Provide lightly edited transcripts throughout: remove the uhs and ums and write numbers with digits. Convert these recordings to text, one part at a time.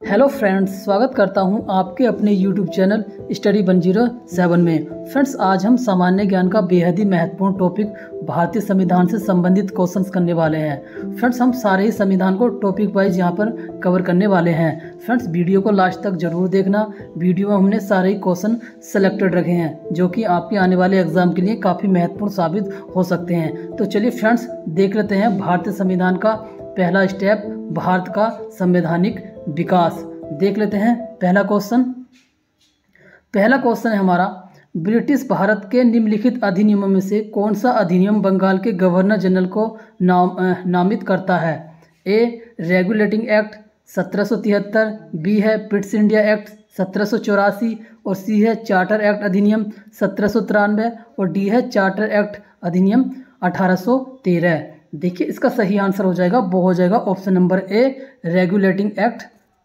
Hello friends, स्वागत करता हूं आपके अपने यूट्यूब चैनल स्टडी 107 में। फ्रेंड्स, आज हम सामान्य ज्ञान का बेहद ही महत्वपूर्ण टॉपिक भारतीय संविधान से संबंधित क्वेश्चंस करने वाले हैं। फ्रेंड्स, हम सारे ही संविधान को टॉपिक वाइज यहां पर कवर करने वाले हैं। फ्रेंड्स, वीडियो को लास्ट तक जरूर देखना। वीडियो में हमने सारे ही क्वेश्चन सेलेक्टेड रखे हैं जो कि आपके आने वाले एग्जाम के लिए काफ़ी महत्वपूर्ण साबित हो सकते हैं। तो चलिए फ्रेंड्स, देख लेते हैं भारतीय संविधान का पहला स्टेप, भारत का संवैधानिक विकास। देख लेते हैं पहला क्वेश्चन है हमारा, ब्रिटिश भारत के निम्नलिखित अधिनियमों में से कौन सा अधिनियम बंगाल के गवर्नर जनरल को नामित करता है? ए रेगुलेटिंग एक्ट 1773, बी है पिट्स इंडिया एक्ट 1784 और सी है चार्टर एक्ट अधिनियम 1793 और डी है चार्टर एक्ट अधिनियम 1813। देखिए, इसका सही आंसर हो जाएगा, वो हो जाएगा option number A, regulating act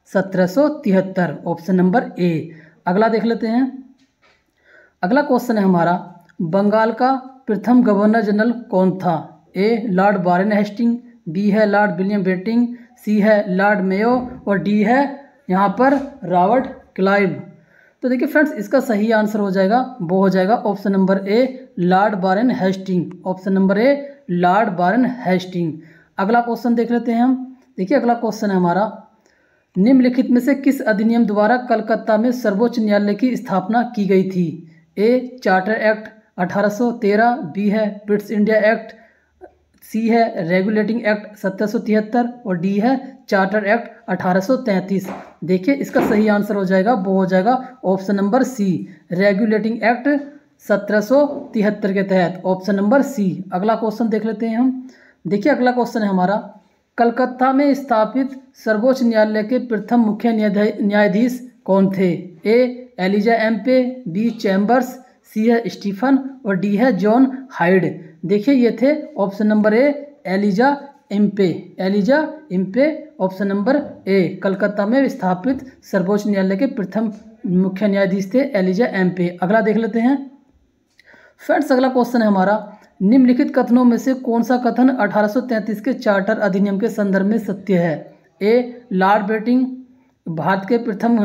1773, option number A. अगला देख लेते हैं। अगला क्वेश्चन है हमारा, बंगाल का प्रथम गवर्नर जनरल कौन था? ए लॉर्ड वारेन हेस्टिंग, बी है लॉर्ड विलियम बेंटिंक, सी है लॉर्ड मेयो और डी है यहाँ पर रॉबर्ट क्लाइव। तो देखिए फ्रेंड्स, इसका सही आंसर हो जाएगा, वो हो जाएगा option number A, Lord Warren Hastings, option number A, Lord Warren Hastings. अगला क्वेश्चन देख लेते हैं हम। देखिए, अगला क्वेश्चन है हमारा, निम्नलिखित में से किस अधिनियम द्वारा कलकत्ता में सर्वोच्च न्यायालय की स्थापना की गई थी? ए चार्टर एक्ट 1813, बी है पिट्स इंडिया एक्ट, सी है रेगुलेटिंग एक्ट 1773 और डी है चार्टर एक्ट 1833। देखिए, इसका सही आंसर हो जाएगा, वो हो जाएगा option number C, regulating act 1773 के तहत, ऑप्शन नंबर सी। अगला क्वेश्चन देख लेते हैं हम। देखिए, अगला क्वेश्चन है हमारा, कलकत्ता में स्थापित सर्वोच्च न्यायालय के प्रथम मुख्य न्यायाधीश कौन थे? ए एलिजा एम्पे, बी चैम्बर्स, सी है स्टीफन और डी है जॉन हाइड। देखिए, ये थे option number A, Elijah Impey, option number A, Calcutta में स्थापित सर्वोच्च न्यायालय के प्रथम मुख्य न्यायाधीश थे एलिजा एम्पे। अगला देख लेते हैं। फ्रेंड्स, अगला क्वेश्चन है हमारा, निम्नलिखित कथनों में से कौन सा कथन 1833 के चार्टर अधिनियम के संदर्भ में सत्य है? ए लॉर्ड बेंटिंक भारत के प्रथम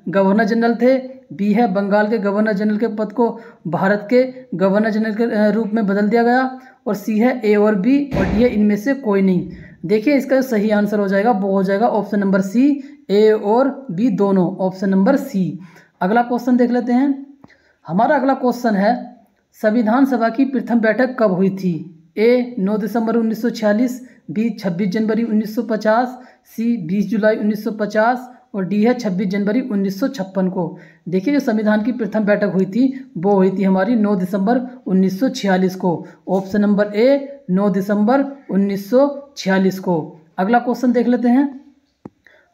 गवर्नर जनरल थे, बी है बंगाल के गवर्नर जनरल के पद को भारत के गवर्नर जनरल के रूप में बदल दिया गया और सी है ए और बी और डी है इनमें से कोई नहीं। देखिए, इसका सही आंसर हो जाएगा, वो हो जाएगा ऑप्शन नंबर सी, ए और बी दोनों, ऑप्शन नंबर सी। अगला क्वेश्चन देख लेते हैं। हमारा अगला क्वेश्चन है, संविधान सभा की प्रथम बैठक कब हुई थी? ए 9 दिसंबर 1946, बी 26 जनवरी 1950, सी 20 जुलाई 1950 और डी है 26 जनवरी 1956 को। देखिए, जो संविधान की प्रथम बैठक हुई थी वो हुई थी हमारी 9 दिसंबर 1946 को, ऑप्शन नंबर ए, 9 दिसंबर 1946 को। अगला क्वेश्चन देख लेते हैं।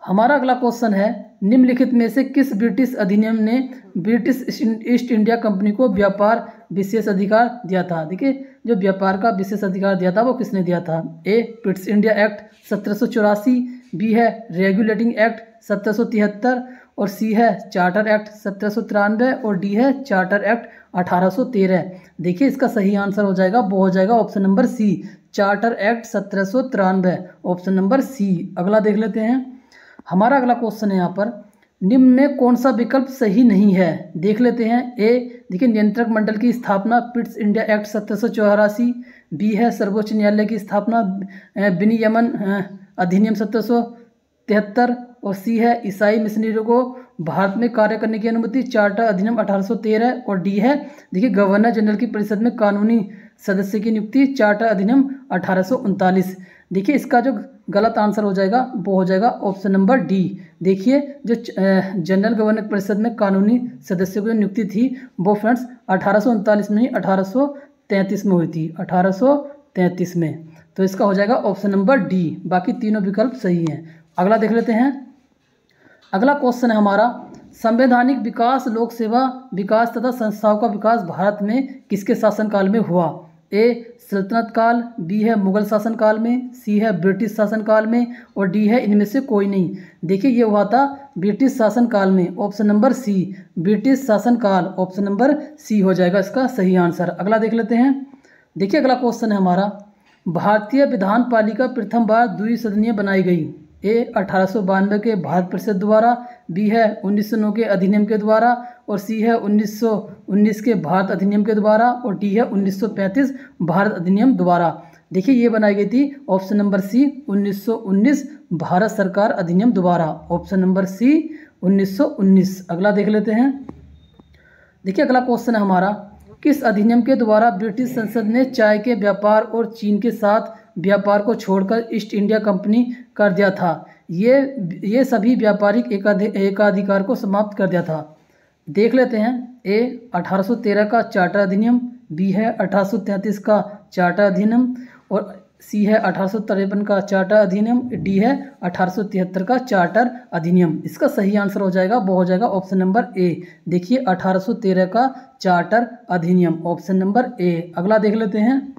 हमारा अगला क्वेश्चन है, निम्नलिखित में से किस ब्रिटिश अधिनियम ने ब्रिटिश ईस्ट इंडिया कंपनी को व्यापार विशेष अधिकार दिया था? देखिए, जो व्यापार का विशेष अधिकार दिया था वो किसने दिया था? ए पिट्स इंडिया एक्ट 1784, बी है रेगुलेटिंग एक्ट 1773 और सी है चार्टर एक्ट 1793 और डी है चार्टर एक्ट 1813। देखिए, इसका सही आंसर हो जाएगा, वो हो जाएगा option number C, charter act 1793, option number C. अगला देख लेते हैं। हमारा अगला क्वेश्चन है यहाँ पर, निम्न में कौन सा विकल्प सही नहीं है? देख लेते हैं। ए देखिए, नियंत्रक मंडल की स्थापना पिट्स इंडिया एक्ट 1784, बी है सर्वोच्च न्यायालय की स्थापना विनियमन अधिनियम 1773 और सी है ईसाई मिशनरियों को भारत में कार्य करने की अनुमति, चार्टर अधिनियम 1813 और डी है देखिए गवर्नर जनरल की परिषद में कानूनी सदस्य की नियुक्ति, चार्टर अधिनियम 1839। देखिए, इसका जो गलत आंसर हो जाएगा वो हो जाएगा ऑप्शन नंबर डी। देखिए, जो जनरल गवर्नर परिषद में कानूनी सदस्यों की नियुक्ति थी वो फ्रेंड्स 1839 में नहीं 1833 में हुई थी, 1833 में। तो इसका हो जाएगा ऑप्शन नंबर डी, बाकी तीनों विकल्प सही हैं। अगला देख लेते हैं। अगला क्वेश्चन है हमारा, संवैधानिक विकास, लोक सेवा विकास तथा संस्थाओं का विकास भारत में किसके शासनकाल में हुआ? ए सल्तनत काल, बी है मुगल शासनकाल में, सी है ब्रिटिश शासनकाल में और डी है इनमें से कोई नहीं। देखिए, ये हुआ था ब्रिटिश शासनकाल में, ऑप्शन नंबर सी, ब्रिटिश शासनकाल, ऑप्शन नंबर सी हो जाएगा इसका सही आंसर। अगला देख लेते हैं। देखिए, अगला क्वेश्चन है हमारा, भारतीय विधान पालिका प्रथम बार द्विसदनीय बनाई गई? ए 1892 के भारत परिषद द्वारा, बी है 1909 के अधिनियम के द्वारा, और सी है 1919 के भारत अधिनियम के द्वारा, और डी है 1935 भारत अधिनियम द्वारा। देखिए ये बनाई गई थी ऑप्शन नंबर सी 1919 भारत सरकार अधिनियम द्वारा। Option number C 1919। अगला देख लेते हैं। देखिए अगला क्वेश्चन है हमारा, किस अधिनियम के द्वारा ब्रिटिश संसद ने चाय के व्यापार और चीन के साथ व्यापार को छोड़कर ईस्ट इंडिया कंपनी कर दिया था? ये सभी व्यापारिक एकाधिकार को समाप्त कर दिया था। देख लेते हैं। ए 1813 का चार्टर अधिनियम, बी है 1833 का चार्टर अधिनियम, और सी है 1853 का चार्टर अधिनियम, डी है 1873 का चार्टर अधिनियम। इसका सही आंसर हो जाएगा वो हो जाएगा ऑप्शन नंबर ए। देखिए 1813 का चार्टर अधिनियम, ऑप्शन नंबर ए। अगला देख लेते हैं।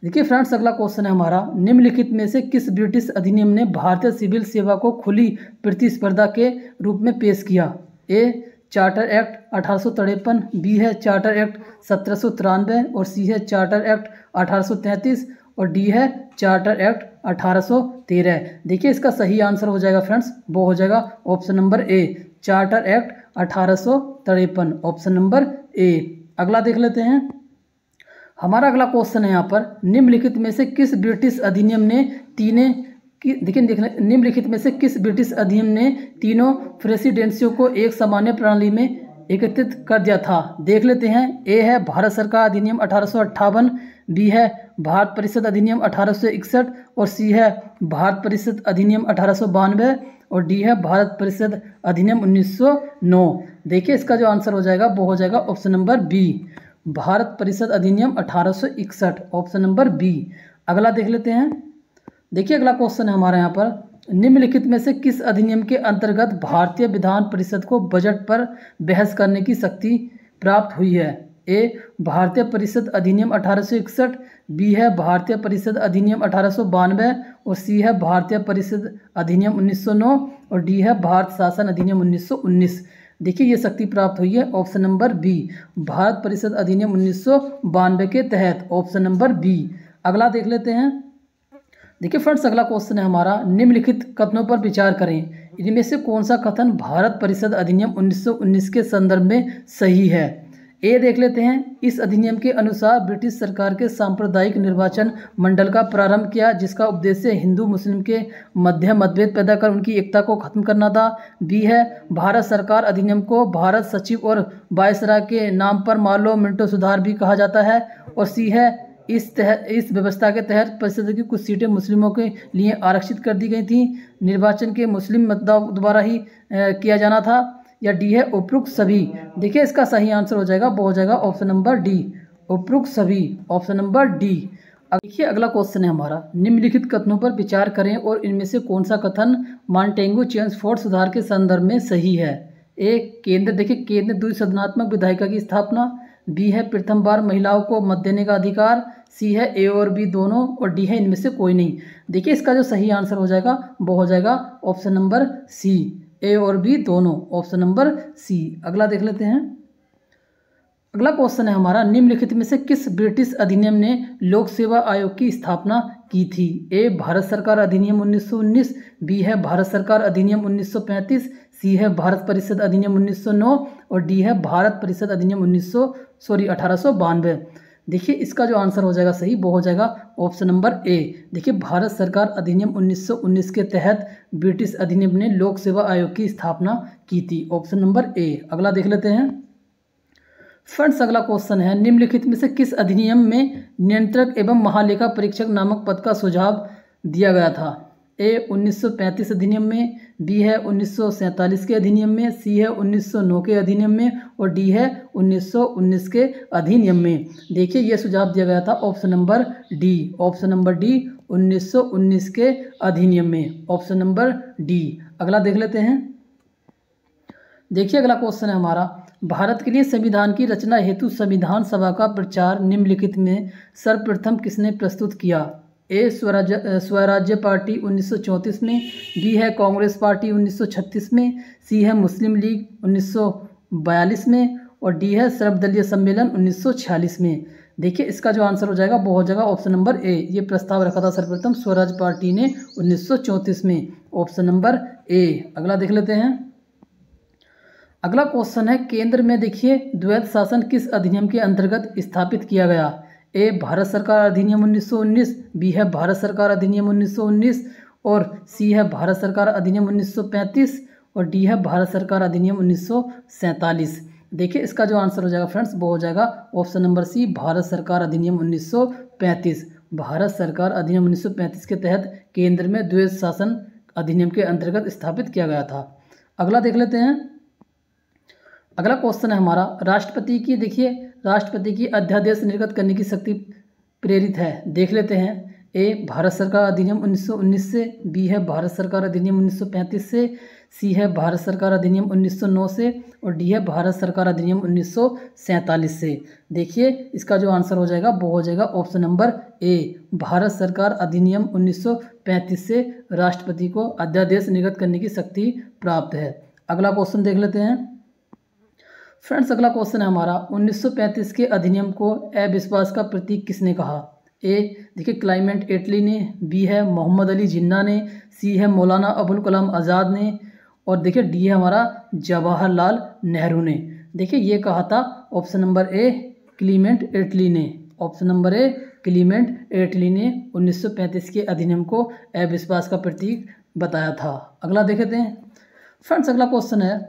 देखिए फ्रेंड्स अगला क्वेश्चन है हमारा, निम्नलिखित में से किस ब्रिटिश अधिनियम ने भारतीय सिविल सेवा को खुली प्रतिस्पर्धा के रूप में पेश किया? ए चार्टर एक्ट 1853, बी है चार्टर एक्ट 1793, और सी है चार्टर एक्ट 1833, और डी है चार्टर एक्ट 1813। देखिए इसका सही आंसर हो जाएगा फ्रेंड्स वो हो जाएगा option number A, charter act 1853, option number A. अगला देख लेते हैं। हमारा अगला क्वेश्चन है यहाँ पर, निम्नलिखित में से किस ब्रिटिश अधिनियम ने निम्नलिखित में से किस ब्रिटिश अधिनियम ने तीनों प्रेसिडेंसियों को एक सामान्य प्रणाली में एकत्रित कर दिया था? देख लेते हैं। ए है भारत सरकार अधिनियम 1858, बी है भारत परिषद अधिनियम 1861, और सी है भारत परिषद अधिनियम 1892, और डी है भारत परिषद अधिनियम 1909। देखिए इसका जो आंसर हो जाएगा वो हो जाएगा ऑप्शन नंबर बी, भारत परिषद अधिनियम 1861, ऑप्शन नंबर बी। अगला देख लेते हैं। देखिए अगला क्वेश्चन है हमारे यहाँ पर, निम्नलिखित में से किस अधिनियम के अंतर्गत भारतीय विधान परिषद को बजट पर बहस करने की शक्ति प्राप्त हुई है? ए भारतीय परिषद अधिनियम 1861, बी है भारतीय परिषद अधिनियम 1892, और सी है भारतीय परिषद अधिनियम 1909, और डी है भारत शासन अधिनियम 1919। देखिए ये शक्ति प्राप्त हुई है ऑप्शन नंबर बी, भारत परिषद अधिनियम 1992 के तहत, ऑप्शन नंबर बी। अगला देख लेते हैं। देखिए फ्रेंड्स अगला क्वेश्चन है हमारा, निम्नलिखित कथनों पर विचार करें, इनमें से कौन सा कथन भारत परिषद अधिनियम 1919 के संदर्भ में सही है? ए देख लेते हैं। इस अधिनियम के अनुसार ब्रिटिश सरकार के सांप्रदायिक निर्वाचन मंडल का प्रारंभ किया, जिसका उद्देश्य हिंदू मुस्लिम के मध्य मतभेद पैदा कर उनकी एकता को खत्म करना था। बी है भारत सरकार अधिनियम को भारत सचिव और वायसराय के नाम पर मालो मिंटो सुधार भी कहा जाता है, और सी है इस व्यवस्था के तहत परिषद की कुछ सीटें मुस्लिमों के लिए आरक्षित कर दी गई थी, निर्वाचन के मुस्लिम मतदाताओं द्वारा ही किया जाना था, या डी है उपरोक्त सभी। देखिए इसका सही आंसर हो जाएगा वो हो जाएगा ऑप्शन नंबर डी, उपरोक्त सभी, ऑप्शन नंबर डी। देखिए अगला क्वेश्चन है हमारा, निम्नलिखित कथनों पर विचार करें और इनमें से कौन सा कथन मॉन्टेगू चेम्सफोर्ड सुधार के संदर्भ में सही है? ए केंद्र द्विसदनात्मक विधायिका की स्थापना, बी है प्रथम बार महिलाओं को मत देने का अधिकार, सी है ए और बी दोनों, और डी है इनमें से कोई नहीं। देखिए इसका जो सही आंसर हो जाएगा वो हो जाएगा ऑप्शन नंबर सी, ए और बी दोनों, ऑप्शन नंबर सी। अगला देख लेते हैं। अगला क्वेश्चन है हमारा, निम्नलिखित में से किस ब्रिटिश अधिनियम ने लोक सेवा आयोग की स्थापना की थी? ए भारत सरकार अधिनियम 1919, बी है भारत सरकार अधिनियम 1935, सी है भारत परिषद अधिनियम 1909, और डी है भारत परिषद अधिनियम 1892। देखिए इसका जो आंसर हो जाएगा सही वो हो जाएगा ऑप्शन नंबर ए। देखिए भारत सरकार अधिनियम 1919 के तहत ब्रिटिश अधिनियम ने लोक सेवा आयोग की स्थापना की थी, ऑप्शन नंबर ए। अगला देख लेते हैं। फ्रेंड्स अगला क्वेश्चन है, निम्नलिखित में से किस अधिनियम में नियंत्रक एवं महालेखा परीक्षक नामक पद का सुझाव दिया गया था? ए 1935 अधिनियम में, बी है 1947 के अधिनियम में, सी है 1909 के अधिनियम में, और डी है 1919 के अधिनियम में। देखिए ये सुझाव दिया गया था option number D, option number D 1919 के अधिनियम में, ऑप्शन नंबर डी। अगला देख लेते हैं। देखिए अगला क्वेश्चन है हमारा, भारत के लिए संविधान की रचना हेतु संविधान सभा का प्रचार निम्नलिखित में सर्वप्रथम किसने प्रस्तुत किया? ए स्वराज्य पार्टी 1934 में, बी है कांग्रेस पार्टी 1936 में, सी है मुस्लिम लीग 1942 में, और डी है सर्वदलीय सम्मेलन 1946 में। देखिए इसका जो आंसर हो जाएगा वो हो जाएगा ऑप्शन नंबर ए। ये प्रस्ताव रखा था सर्वप्रथम स्वराज पार्टी ने 1934 में, ऑप्शन नंबर ए। अगला देख लेते हैं। अगला क्वेश्चन है, केंद्र में देखिए द्वैध शासन किस अधिनियम के अंतर्गत स्थापित किया गया? ए भारत सरकार अधिनियम 1919, बी है भारत सरकार अधिनियम 1919 और सी है भारत सरकार अधिनियम 1935 और डी है भारत सरकार अधिनियम 1947। देखिए इसका जो आंसर हो जाएगा फ्रेंड्स वो हो जाएगा ऑप्शन नंबर सी, भारत सरकार अधिनियम 1935। भारत सरकार अधिनियम 1935 के तहत केंद्र में द्वैध शासन अधिनियम के अंतर्गत स्थापित किया गया था। अगला देख लेते हैं। अगला क्वेश्चन है हमारा, राष्ट्रपति की देखिए राष्ट्रपति की अध्यादेश निर्गत करने की शक्ति प्रेरित है। देख लेते हैं। ए भारत सरकार अधिनियम 1919 से, बी है भारत सरकार अधिनियम 1935 से, सी है भारत सरकार अधिनियम 1909 से और डी है भारत सरकार अधिनियम 1947 से। देखिए इसका जो आंसर हो जाएगा वो हो जाएगा ऑप्शन नंबर ए, भारत सरकार अधिनियम 1935 से राष्ट्रपति को अध्यादेश निर्गत करने की शक्ति प्राप्त है। अगला क्वेश्चन देख लेते हैं। फ्रेंड्स अगला क्वेश्चन है हमारा, 1935 के अधिनियम को अविश्वास का प्रतीक किसने कहा? ए देखिए क्लाइमेट एटली ने, बी है मोहम्मद अली जिन्ना ने, सी है मौलाना अबुल कलाम आज़ाद ने और देखिए डी है हमारा जवाहरलाल नेहरू ने। देखिए ये कहा था ऑप्शन नंबर ए क्लीमेंट एटली ने। ऑप्शन नंबर ए क्लीमेंट एटली ने 1935 के अधिनियम को अविश्वास का प्रतीक बताया था। अगला देखते हैं। फ्रेंड्स अगला क्वेश्चन है,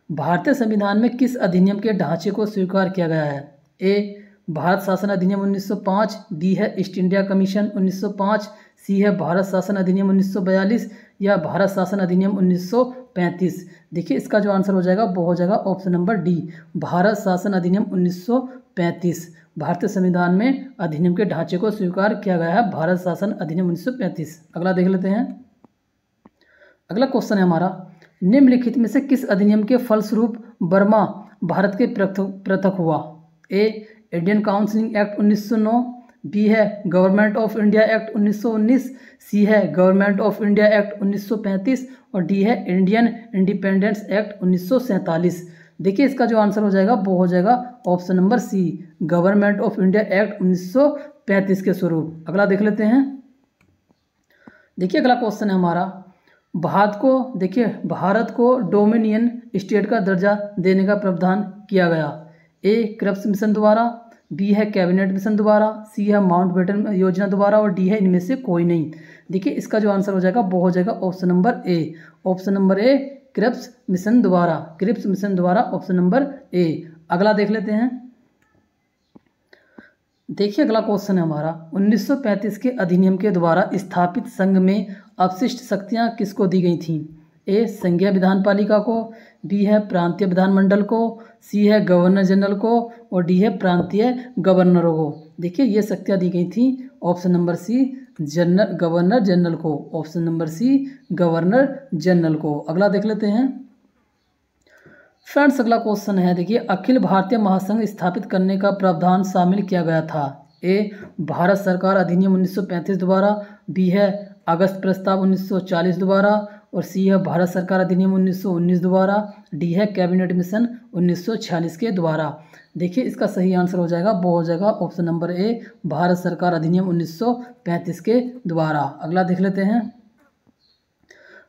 भारतीय संविधान में किस अधिनियम के ढांचे को स्वीकार किया गया है? ए भारत शासन अधिनियम 1905, बी है ईस्ट इंडिया कमीशन 1905, सी है भारत शासन अधिनियम 1942 या भारत शासन अधिनियम 1935। देखिए इसका जो आंसर हो जाएगा वो हो जाएगा ऑप्शन नंबर डी, भारत शासन अधिनियम 1935। भारतीय संविधान में अधिनियम के ढांचे को स्वीकार किया गया है भारत शासन अधिनियम 1935। अगला देख लेते हैं। अगला क्वेश्चन है हमारा, निम्नलिखित में से किस अधिनियम के फलस्वरूप बर्मा भारत के पृथक हुआ? ए इंडियन काउंसिलिंग एक्ट 1909, बी है गवर्नमेंट ऑफ इंडिया एक्ट 1919, सी है गवर्नमेंट ऑफ इंडिया एक्ट 1935 और डी है इंडियन इंडिपेंडेंस एक्ट 1947। देखिए इसका जो आंसर हो जाएगा वो हो जाएगा option number C, government of India act 1935 के स्वरूप। अगला देख लेते हैं। देखिए अगला क्वेश्चन है हमारा, भारत को डोमिनियन स्टेट का दर्जा देने का प्रावधान किया गया। ए क्रिप्स मिशन द्वारा, बी है कैबिनेट मिशन द्वारा, सी है माउंटबेटन योजना द्वारा और डी है इनमें से कोई नहीं। देखिए इसका जो आंसर हो जाएगा वो हो जाएगा option number A, option number A Cripps mission द्वारा, क्रिप्स मिशन द्वारा ऑप्शन नंबर ए। अगला देख लेते हैं। देखिए अगला क्वेश्चन है हमारा, 1935 के अधिनियम के द्वारा स्थापित संघ में अवशिष्ट शक्तियां किसको दी गई थीं? ए संघीय विधानपालिका को, बी है प्रांतीय विधानमंडल को, सी है गवर्नर जनरल को और डी है प्रांतीय गवर्नरों को। देखिए ये शक्तियां दी गई थी option number C governor general को, option number C governor general को। अगला देख लेते हैं। फ्रेंड्स अगला क्वेश्चन है, देखिए अखिल भारतीय महासंघ स्थापित करने का प्रावधान शामिल किया गया था। ए भारत सरकार अधिनियम 1935 द्वारा, बी है अगस्त प्रस्ताव 1940 द्वारा और सी है भारत सरकार अधिनियम 1919 द्वारा, डी है कैबिनेट मिशन 1946 के द्वारा। देखिए इसका सही आंसर हो जाएगा वो हो जाएगा ऑप्शन नंबर ए, भारत सरकार अधिनियम 1935 के द्वारा। अगला देख लेते हैं।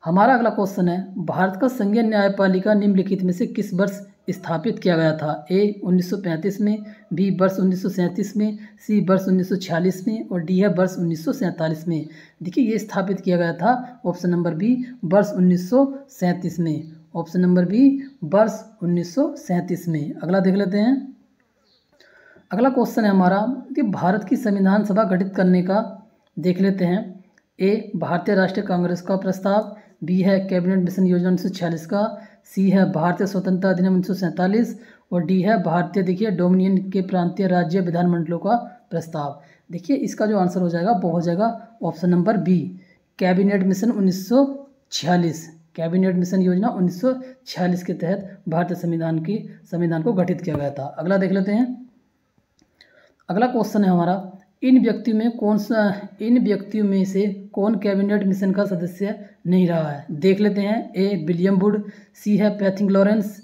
हमारा अगला क्वेश्चन है, भारत का संघीय न्यायपालिका निम्नलिखित में से किस वर्ष स्थापित किया गया था? ए 1935 में, बी वर्ष 1937 में, सी वर्ष 1946 में और डी है वर्ष 1947 में। देखिए ये स्थापित किया गया था ऑप्शन नंबर बी वर्ष 1937 में, ऑप्शन नंबर बी वर्ष 1937 में। अगला देख लेते हैं। अगला क्वेश्चन है हमारा कि भारत की संविधान सभा गठित करने का देख लेते हैं। ए भारतीय राष्ट्रीय कांग्रेस का प्रस्ताव, बी है कैबिनेट मिशन योजना 1946 का, सी है भारतीय स्वतंत्रता अधिनियम 1947 और डी है भारतीय देखिए डोमिनियन के प्रांतीय राज्य विधानमंडलों का प्रस्ताव। देखिए इसका जो आंसर हो जाएगा वो हो जाएगा option number B, cabinet mission 1946, cabinet mission योजना 1946 के तहत भारतीय संविधान को गठित किया गया था। अगला देख लेते हैं। अगला क्वेश्चन है हमारा, इन व्यक्तियों में से कौन कैबिनेट मिशन का सदस्य नहीं रहा है? देख लेते हैं। ए विलियम वुड, सी है पैथिंग लॉरेंस,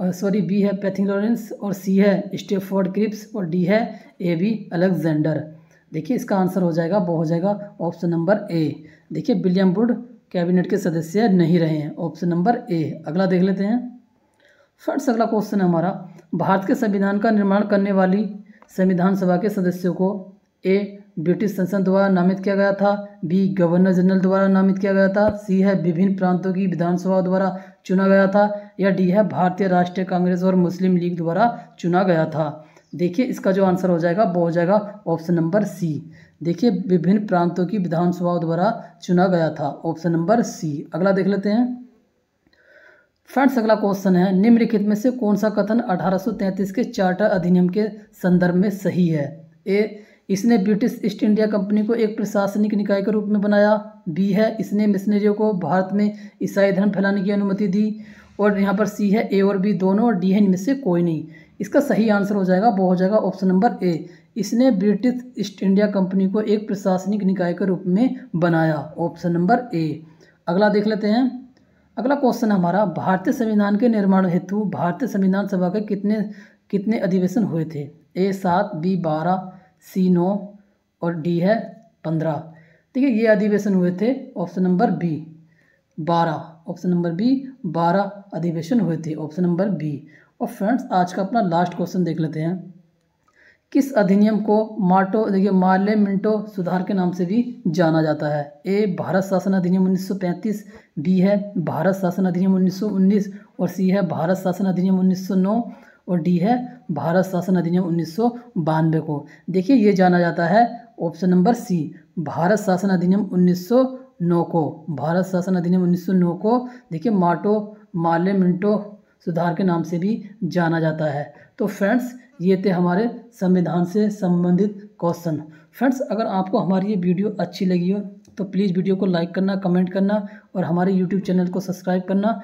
सॉरी बी है पैथिलोरेंस और सी है स्टेफोर्ड क्रिप्स और डी है ए बी अलेक्जेंडर। देखिए इसका आंसर हो जाएगा, वो हो जाएगा ऑप्शन नंबर ए। देखिए विलियम वुड कैबिनेट के सदस्य नहीं रहे हैं, ऑप्शन नंबर ए। अगला देख लेते हैं फ्रेंड्स, अगला क्वेश्चन है हमारा, भारत के संविधान का निर्माण करने वाली संविधान सभा के सदस्यों को ए ब्रिटिश संसद द्वारा नामित किया गया था, बी गवर्नर जनरल द्वारा नामित किया गया था, सी है विभिन्न प्रांतों की विधानसभा द्वारा चुना गया था, या डी है भारतीय राष्ट्रीय कांग्रेस और मुस्लिम लीग द्वारा चुना गया था। देखिए इसका जो आंसर हो जाएगा वो हो जाएगा ऑप्शन नंबर सी। देखिए विभिन्न प्रांतों की विधानसभा द्वारा चुना गया था, ऑप्शन नंबर सी। अगला देख लेते हैं फ्रेंड्स, अगला क्वेश्चन है, निम्नलिखित में से कौन सा कथन 1833 के चार्टर अधिनियम के संदर्भ में सही है? ए इसने ब्रिटिश ईस्ट इंडिया कंपनी को एक प्रशासनिक निकाय के रूप में बनाया, बी है इसने मिशनरियों को भारत में ईसाई धर्म फैलाने की अनुमति दी, और यहाँ पर सी है ए और बी दोनों, और डी है इनमें से कोई नहीं। इसका सही आंसर हो जाएगा, वो हो जाएगा ऑप्शन नंबर ए, इसने ब्रिटिश ईस्ट इंडिया कंपनी को एक प्रशासनिक निकाय के रूप में बनाया, ऑप्शन नंबर ए। अगला देख लेते हैं, अगला क्वेश्चन हमारा, भारतीय संविधान के निर्माण हेतु भारतीय संविधान सभा के कितने अधिवेशन हुए थे? ए 7, बी 12, सी 9 और डी है 15। ठीक है, ये अधिवेशन हुए थे, option number B 12, option number B 12 अधिवेशन हुए थे, ऑप्शन नंबर बी। और फ्रेंड्स आज का अपना लास्ट क्वेश्चन देख लेते हैं, किस अधिनियम को मार्ले मिंटो सुधार के नाम से भी जाना जाता है? ए भारत शासन अधिनियम 1935, बी है भारत शासन अधिनियम 1919 और सी है भारत शासन अधिनियम 1909 और डी है भारत शासन अधिनियम 1992 को। देखिए ये जाना जाता है ऑप्शन नंबर सी, भारत शासन अधिनियम 1909 को, भारत शासन अधिनियम 1909 को देखिए मार्ले मिंटो सुधार के नाम से भी जाना जाता है। तो फ्रेंड्स ये थे हमारे संविधान से संबंधित क्वेश्चन। फ्रेंड्स अगर आपको हमारी ये वीडियो अच्छी लगी हो तो प्लीज़ वीडियो को लाइक करना, कमेंट करना और हमारे यूट्यूब चैनल को सब्सक्राइब करना।